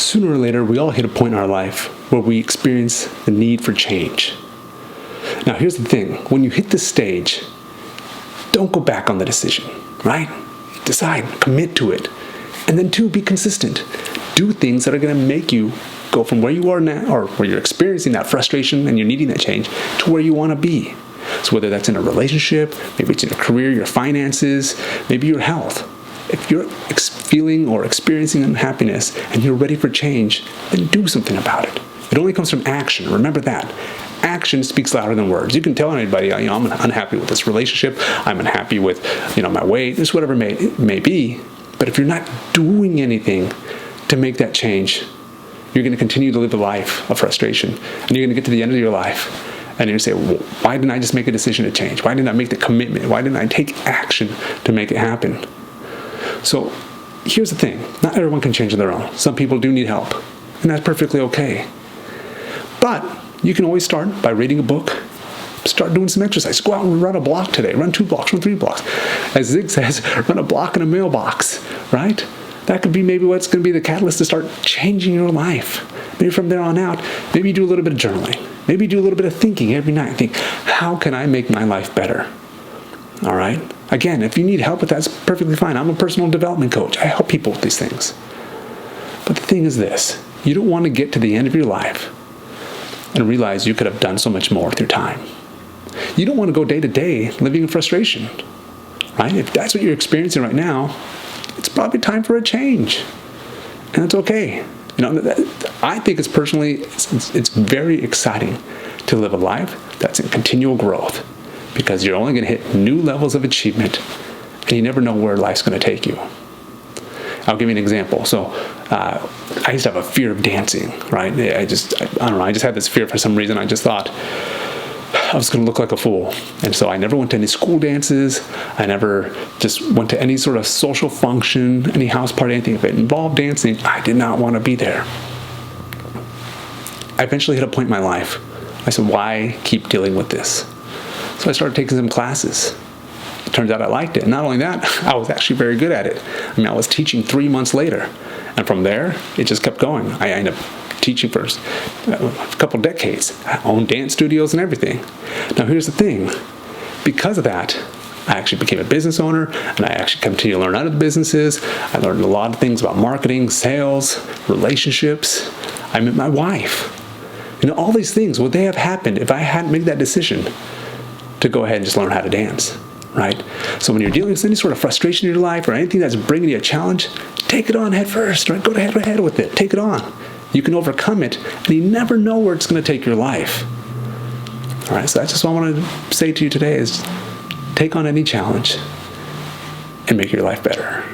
Sooner or later, we all hit a point in our life where we experience the need for change. Now, here's the thing. When you hit this stage, don't go back on the decision, right? Decide, commit to it. And then two, be consistent. Do things that are going to make you go from where you are now, or where you're experiencing that frustration and you're needing that change, to where you want to be. So whether that's in a relationship, maybe it's in a career, your finances, maybe your health. If you're feeling or experiencing unhappiness and you're ready for change, then do something about it. It only comes from action. Remember that. Action speaks louder than words. You can tell anybody, I'm unhappy with this relationship. I'm unhappy with, my weight. Just whatever it may be. But if you're not doing anything to make that change, you're going to continue to live a life of frustration. And you're going to get to the end of your life and you're going to say, well, why didn't I just make a decision to change? Why didn't I make the commitment? Why didn't I take action to make it happen? So here's the thing. Not everyone can change on their own. Some people do need help. And that's perfectly okay. But you can always start by reading a book. Start doing some exercise. Go out and run a block today. Run 2 blocks, run 3 blocks. As Zig says, run a block in a mailbox, right? That could be maybe what's going to be the catalyst to start changing your life. Maybe from there on out, maybe you do a little bit of journaling. Maybe you do a little bit of thinking every night. Think, how can I make my life better? All right? Again, if you need help with that, that's perfectly fine. I'm a personal development coach. I help people with these things. But the thing is this. You don't want to get to the end of your life and realize you could have done so much more with your time. You don't want to go day to day living in frustration, right? If that's what you're experiencing right now, it's probably time for a change, and it's okay. I think it's very exciting to live a life that's in continual growth, because you're only going to hit new levels of achievement, and you never know where life's going to take you. I'll give you an example. So I used to have a fear of dancing, right? I don't know. I just had this fear for some reason. I just thought I was going to look like a fool. And so I never went to any school dances. I never just went to any sort of social function, any house party, anything. If it involved dancing, I did not want to be there. I eventually hit a point in my life. I said, why keep dealing with this? So I started taking some classes. It turns out I liked it. And not only that, I was actually very good at it. I was teaching 3 months later. And from there, it just kept going. I ended up teaching for a couple decades. I owned dance studios and everything. Now here's the thing. Because of that, I actually became a business owner, and I actually continued to learn other businesses. I learned a lot of things about marketing, sales, relationships. I met my wife. All these things, would they have happened if I hadn't made that decision to go ahead and just learn how to dance, right? So when you're dealing with any sort of frustration in your life or anything that's bringing you a challenge, take it on head first, right? Go ahead with it. Take it on. You can overcome it, and you never know where it's going to take your life. All right, so that's just what I wanted to say to you today is take on any challenge and make your life better.